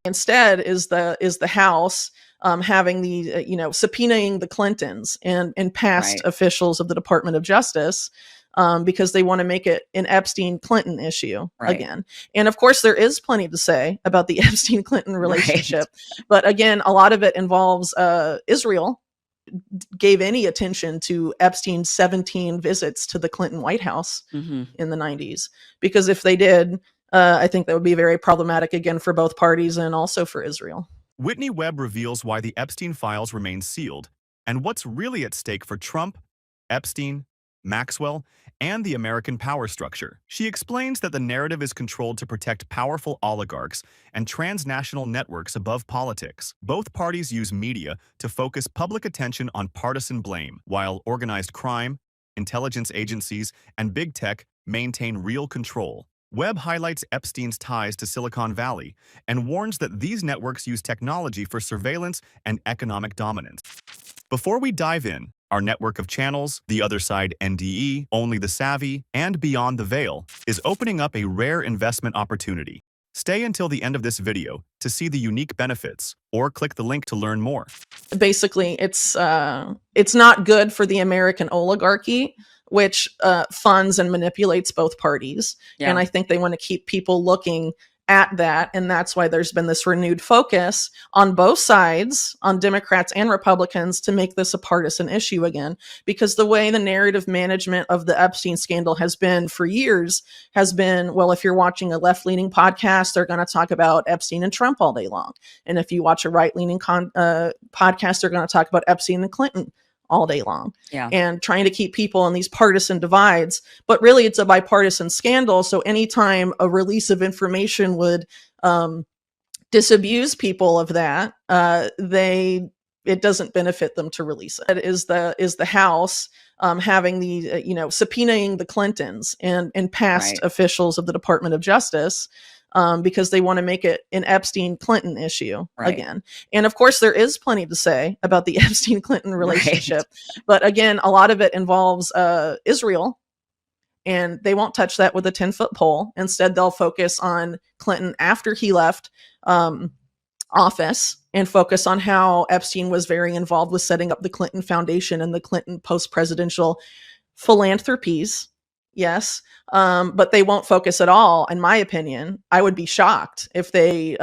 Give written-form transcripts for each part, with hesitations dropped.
instead is the House having the subpoenaing the Clintons and past Right. officials of the Department of Justice, because they want to make it an Epstein-Clinton issue Right. again. And of course, there is plenty to say about the Epstein-Clinton relationship, but again, a lot of it involves Israel gave any attention to Epstein's 17 visits to the Clinton White House Mm-hmm. in the 90s, because if they did, I think that would be very problematic again for both parties and also for Israel. Whitney Webb reveals why the Epstein files remain sealed and what's really at stake for Trump, Epstein, Maxwell, and the American power structure. She explains that the narrative is controlled to protect powerful oligarchs and transnational networks above politics. Both parties use media to focus public attention on partisan blame, while organized crime, intelligence agencies, and big tech maintain real control. Webb highlights Epstein's ties to Silicon Valley and warns that these networks use technology for surveillance and economic dominance. Before we dive in, our network of channels, The Other Side NDE, Only the Savvy, and Beyond the Veil, is opening up a rare investment opportunity. Stay until the end of this video to see the unique benefits, or click the link to learn more. Basically, it's not good for the American oligarchy, which funds and manipulates both parties. Yeah. And I think they want to keep people looking at that. And that's why there's been this renewed focus on both sides, on Democrats and Republicans, to make this a partisan issue again. Because the way the narrative management of the Epstein scandal has been for years has been, well, if you're watching a left-leaning podcast, they're going to talk about Epstein and Trump all day long. And if you watch a right-leaning podcast, they're going to talk about Epstein and Clinton all day long. Yeah. And trying to keep people in these partisan divides. But really, it's a bipartisan scandal. So anytime a release of information would disabuse people of that, it doesn't benefit them to release it. It is the House having the subpoenaing the Clintons and past Right. officials of the Department of Justice, because they want to make it an Epstein-Clinton issue Right. again. And of course, there is plenty to say about the Epstein-Clinton relationship, but again, a lot of it involves Israel, and they won't touch that with a 10-foot pole. Instead, they'll focus on Clinton after he left office, and focus on how Epstein was very involved with setting up the Clinton Foundation and the Clinton post-presidential philanthropies. Yes. But they won't focus at all. In my opinion, I would be shocked if they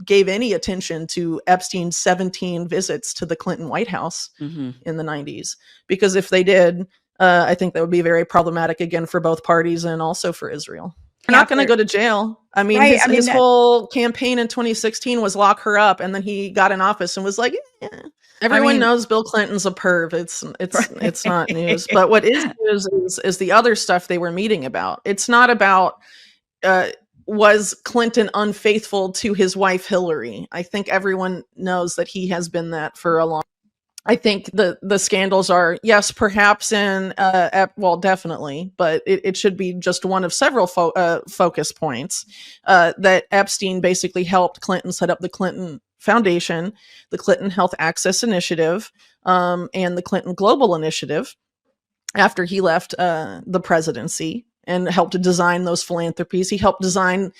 gave any attention to Epstein's 17 visits to the Clinton White House Mm-hmm. in the 90s, because if they did, I think that would be very problematic again for both parties and also for Israel. They're not going to go to jail. I mean, Right, his whole campaign in 2016 was lock her up, and then he got in office and was like, yeah. Everyone knows Bill Clinton's a perv. It's not news. But what is news is the other stuff they were meeting about. It's not about was Clinton unfaithful to his wife Hillary. I think everyone knows that he has been that for a long. I think the scandals are, yes, perhaps well, definitely, but it should be just one of several focus points, that Epstein basically helped Clinton set up the Clinton Foundation, the Clinton Health Access Initiative, and the Clinton Global Initiative after he left the presidency, and helped to design those philanthropies. He helped design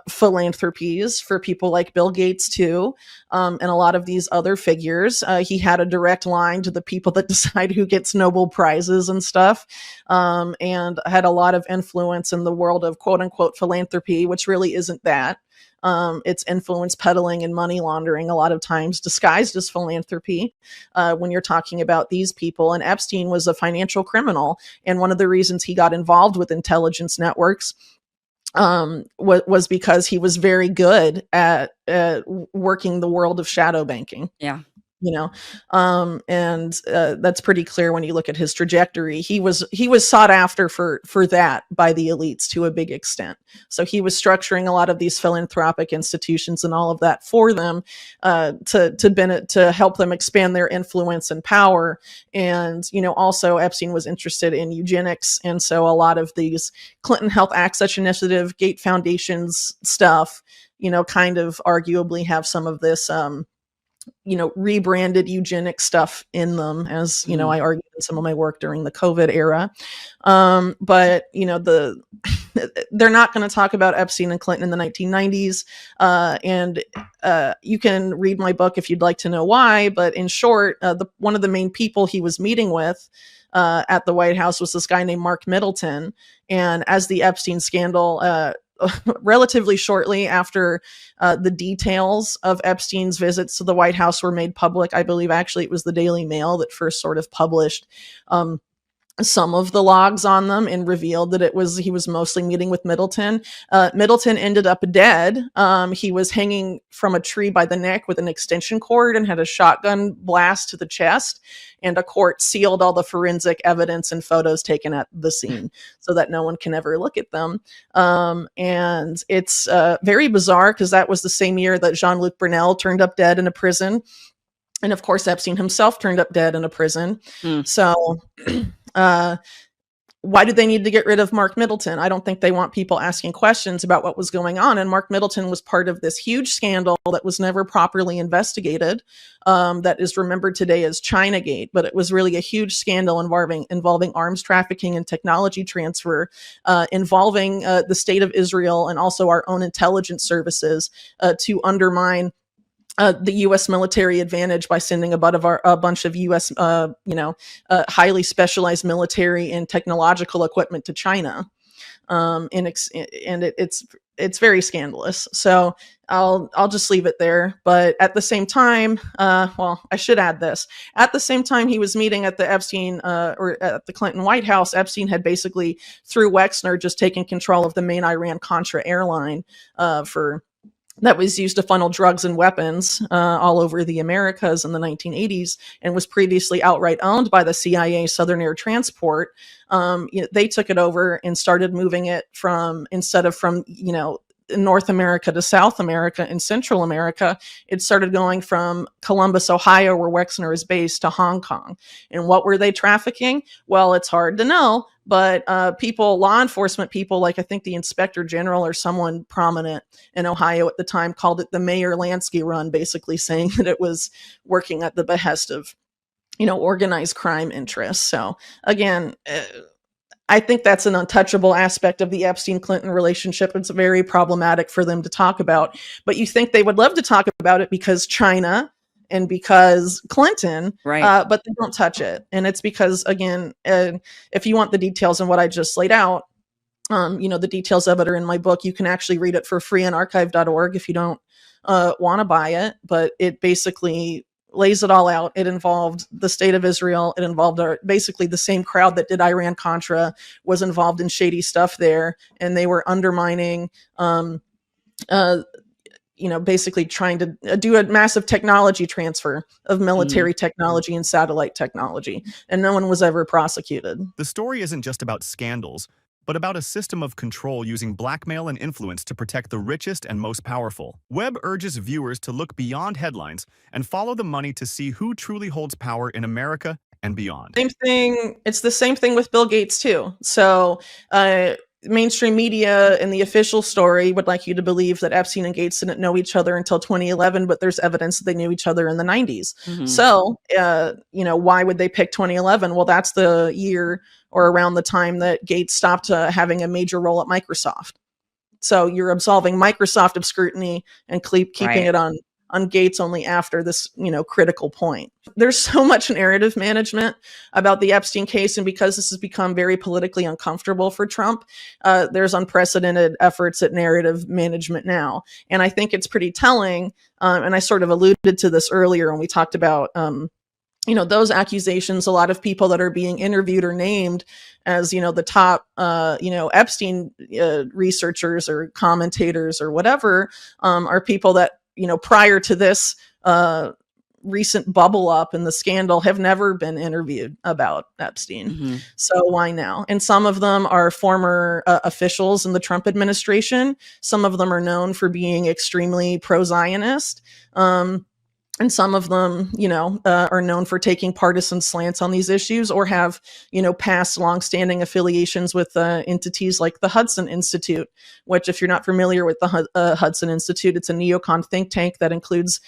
philanthropies for people like Bill Gates too, and a lot of these other figures. He had a direct line to the people that decide who gets Nobel Prizes and stuff, and had a lot of influence in the world of quote unquote philanthropy, which really isn't that. It's influence peddling and money laundering, a lot of times disguised as philanthropy, when you're talking about these people. And Epstein was a financial criminal. And one of the reasons he got involved with intelligence networks was because he was very good at working the world of shadow banking. Yeah. And that's pretty clear when you look at his trajectory. He was sought after for that by the elites to a big extent. So he was structuring a lot of these philanthropic institutions and all of that for them, to help them expand their influence and power. And, also Epstein was interested in eugenics. And so a lot of these Clinton Health Access Initiative, Gate Foundations stuff, kind of arguably have some of this, rebranded eugenic stuff in them, as I argued in some of my work during the COVID era. But they're not going to talk about Epstein and Clinton in the 1990s. And you can read my book if you'd like to know why. But in short, one of the main people he was meeting with at the White House was this guy named Mark Middleton. And as the Epstein scandal, relatively shortly after the details of Epstein's visits to the White House were made public, I believe actually it was the Daily Mail that first sort of published some of the logs on them and revealed that he was mostly meeting with Middleton. Middleton ended up dead. He was hanging from a tree by the neck with an extension cord and had a shotgun blast to the chest. And a court sealed all the forensic evidence and photos taken at the scene so that no one can ever look at them. And it's very bizarre because that was the same year that Jean-Luc Brunel turned up dead in a prison. And of course, Epstein himself turned up dead in a prison. So why do they need to get rid of Mark Middleton? I don't think they want people asking questions about what was going on. And Mark Middleton was part of this huge scandal that was never properly investigated, that is remembered today as Chinagate. But it was really a huge scandal involving arms trafficking and technology transfer, involving the state of Israel and also our own intelligence services to undermine the U.S. military advantage by sending a bunch of U.S. Highly specialized military and technological equipment to China, and it's very scandalous. So I'll just leave it there. But at the same time, well, I should add this: at the same time he was meeting at the Epstein or at the Clinton White House, Epstein had basically, through Wexner, just taken control of the main Iran-Contra airline that was used to funnel drugs and weapons all over the Americas in the 1980s, and was previously outright owned by the CIA Southern Air Transport. They took it over and started moving it instead of from North America to South America and Central America, it started going from Columbus, Ohio, where Wexner is based, to Hong Kong. And what were they trafficking? Well, it's hard to know, but law enforcement people, like I think the Inspector General or someone prominent in Ohio at the time, called it the Mayor Lansky run, basically saying that it was working at the behest of, organized crime interests. So again, I think that's an untouchable aspect of the Epstein-Clinton relationship. It's very problematic for them to talk about. But you think they would love to talk about it because China and because Clinton, right? But they don't touch it. And it's because, again, if you want the details on what I just laid out, the details of it are in my book. You can actually read it for free on archive.org if you don't want to buy it. But it basically lays it all out. It involved the state of Israel. It involved basically the same crowd that did Iran-Contra was involved in shady stuff there. And they were undermining, basically trying to do a massive technology transfer of military technology and satellite technology. And no one was ever prosecuted. The story isn't just about scandals, but about a system of control using blackmail and influence to protect the richest and most powerful. Webb urges viewers to look beyond headlines and follow the money to see who truly holds power in America and beyond. Same thing. It's the same thing with Bill Gates, too. So mainstream media and the official story would like you to believe that Epstein and Gates didn't know each other until 2011, but there's evidence that they knew each other in the 90s. So, why would they pick 2011? Well, that's the year or around the time that Gates stopped having a major role at Microsoft. So you're absolving Microsoft of scrutiny and keeping it on Gates only after this, critical point. There's so much narrative management about the Epstein case, and because this has become very politically uncomfortable for Trump, there's unprecedented efforts at narrative management now. And I think it's pretty telling, and I sort of alluded to this earlier when we talked about those accusations. A lot of people that are being interviewed or named as, the top, Epstein researchers or commentators or whatever, are people that, prior to this recent bubble up in the scandal have never been interviewed about Epstein. So why now? And some of them are former officials in the Trump administration. Some of them are known for being extremely pro-Zionist. and some of them, are known for taking partisan slants on these issues, or have, past longstanding affiliations with entities like the Hudson Institute, which, if you're not familiar with the Hudson Institute, it's a neocon think tank that includes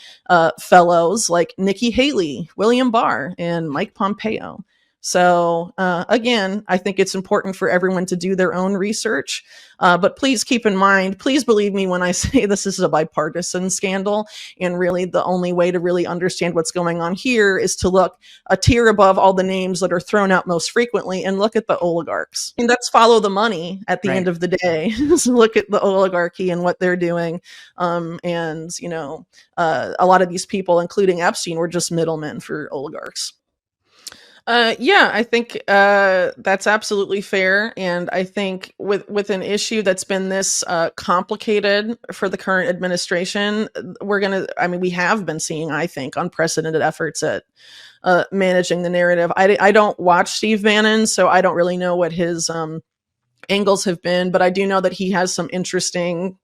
fellows like Nikki Haley, William Barr, and Mike Pompeo. So again, I think it's important for everyone to do their own research. But please keep in mind, please believe me when I say this is a bipartisan scandal. And really, the only way to really understand what's going on here is to look a tier above all the names that are thrown out most frequently and look at the oligarchs. And that's follow the money at the end of the day. So look at the oligarchy and what they're doing. And, a lot of these people, including Epstein, were just middlemen for oligarchs. Yeah, I think that's absolutely fair, and I think with an issue that's been this complicated for the current administration, we have been seeing, I think, unprecedented efforts at managing the narrative. I don't watch Steve Bannon, so I don't really know what his angles have been, but I do know that he has some interesting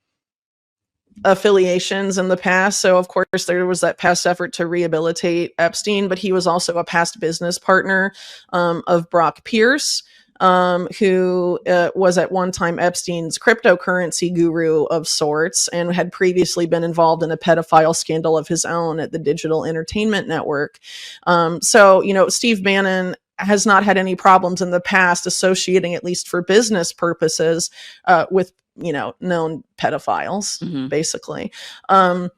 affiliations in the past. So of course there was that past effort to rehabilitate Epstein, but he was also a past business partner of Brock Pierce, who was at one time Epstein's cryptocurrency guru of sorts, and had previously been involved in a pedophile scandal of his own at the Digital Entertainment Network. So Steve Bannon has not had any problems in the past associating, at least for business purposes, with known pedophiles, basically. And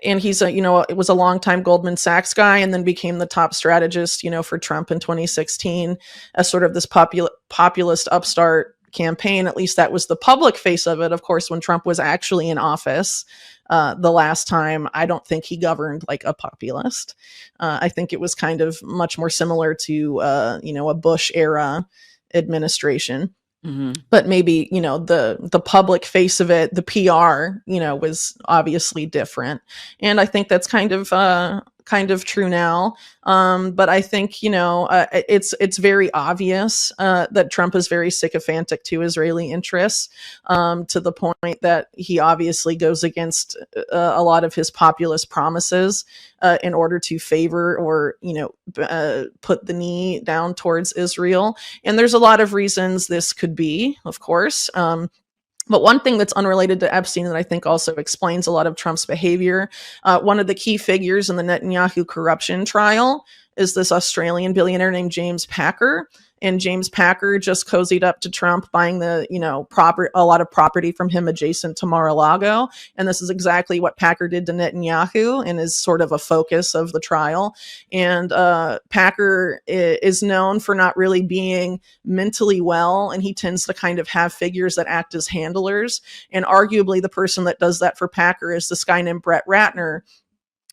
he's it was a longtime Goldman Sachs guy, and then became the top strategist, for Trump in 2016 as sort of this populist upstart campaign. At least that was the public face of it. Of course, when Trump was actually in office, the last time, I don't think he governed like a populist. I think it was kind of much more similar to, a Bush era administration. But maybe, the public face of it, the PR, was obviously different. And I think that's kind of true now. But I think, it's very obvious that Trump is very sycophantic to Israeli interests, to the point that he obviously goes against a lot of his populist promises in order to favor or, put the knee down towards Israel. And there's a lot of reasons this could be, of course. But one thing that's unrelated to Epstein that I think also explains a lot of Trump's behavior, one of the key figures in the Netanyahu corruption trial is this Australian billionaire named James Packer. And James Packer just cozied up to Trump, buying a lot of property from him adjacent to Mar-a-Lago. And this is exactly what Packer did to Netanyahu, and is sort of a focus of the trial. And Packer is known for not really being mentally well, and he tends to kind of have figures that act as handlers. And arguably the person that does that for Packer is this guy named Brett Ratner,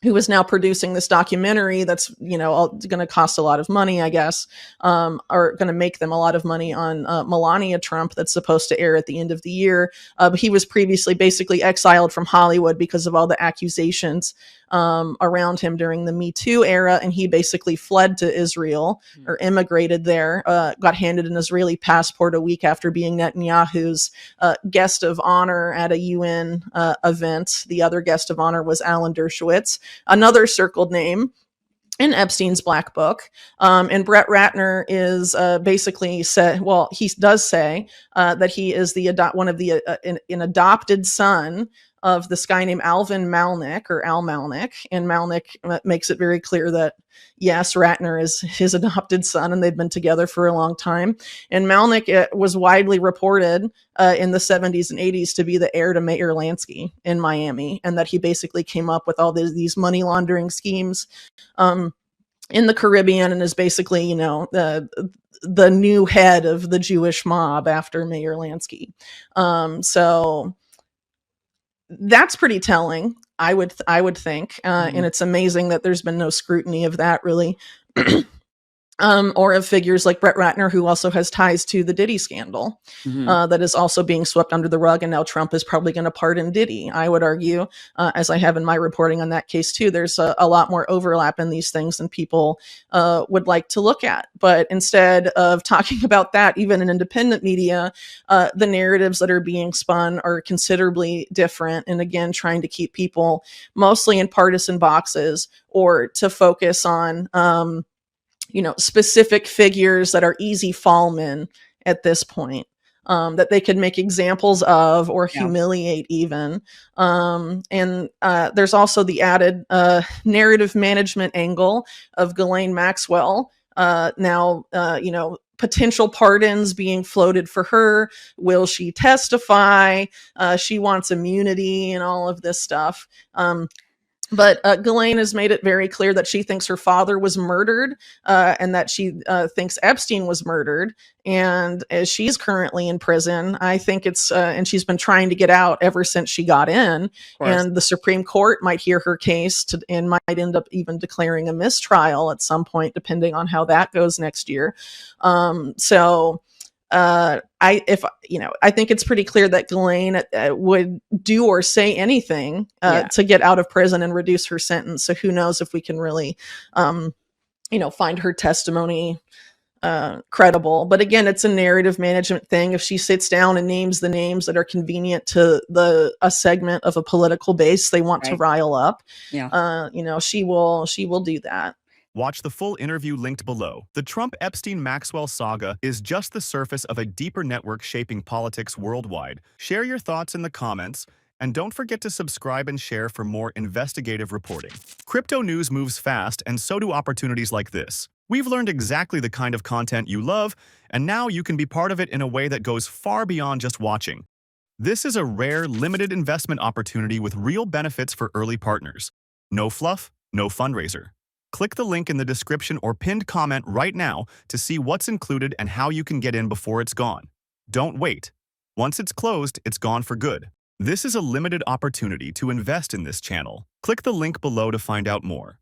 who is now producing this documentary that's, going to cost a lot of money, I guess, or going to make them a lot of money on Melania Trump, that's supposed to air at the end of the year. But he was previously basically exiled from Hollywood because of all the accusations around him during the Me Too era, and he basically fled to Israel, or immigrated there, got handed an Israeli passport a week after being Netanyahu's guest of honor at a UN event. The other guest of honor was Alan Dershowitz, another circled name in Epstein's black book. And Brett Ratner is basically said, well, he does say that he is an adopted son of this guy named Alvin Malnick, or Al Malnick. And Malnick makes it very clear that, yes, Ratner is his adopted son, and they've been together for a long time. And Malnick was widely reported in the 70s and 80s to be the heir to Meyer Lansky in Miami, and that he basically came up with all these money laundering schemes in the Caribbean, and is basically, the new head of the Jewish mob after Meyer Lansky. So that's pretty telling, I would think. And it's amazing that there's been no scrutiny of that, really. Or of figures like Brett Ratner, who also has ties to the Diddy scandal, that is also being swept under the rug. And now Trump is probably going to pardon Diddy. I would argue, as I have in my reporting on that case too, there's a lot more overlap in these things than people would like to look at. But instead of talking about that, even in independent media, the narratives that are being spun are considerably different. And again, trying to keep people mostly in partisan boxes, or to focus on specific figures that are easy fallmen at this point, that they could make examples of or humiliate even. And there's also the added narrative management angle of Ghislaine Maxwell. Now, potential pardons being floated for her. Will she testify? She wants immunity and all of this stuff. But Ghislaine has made it very clear that she thinks her father was murdered, and that she thinks Epstein was murdered. And as she's currently in prison, I think and she's been trying to get out ever since she got in. And the Supreme Court might hear her case and might end up even declaring a mistrial at some point, depending on how that goes next year. I think it's pretty clear that Ghislaine would do or say anything to get out of prison and reduce her sentence. So who knows if we can really, find her testimony credible. But again, it's a narrative management thing. If she sits down and names the names that are convenient to a segment of a political base they want to rile up, she will do that. Watch the full interview linked below. The Trump-Epstein-Maxwell saga is just the surface of a deeper network shaping politics worldwide. Share your thoughts in the comments, and don't forget to subscribe and share for more investigative reporting. Crypto news moves fast, and so do opportunities like this. We've learned exactly the kind of content you love, and now you can be part of it in a way that goes far beyond just watching. This is a rare, limited investment opportunity with real benefits for early partners. No fluff, no fundraiser. Click the link in the description or pinned comment right now to see what's included and how you can get in before it's gone. Don't wait. Once it's closed, it's gone for good. This is a limited opportunity to invest in this channel. Click the link below to find out more.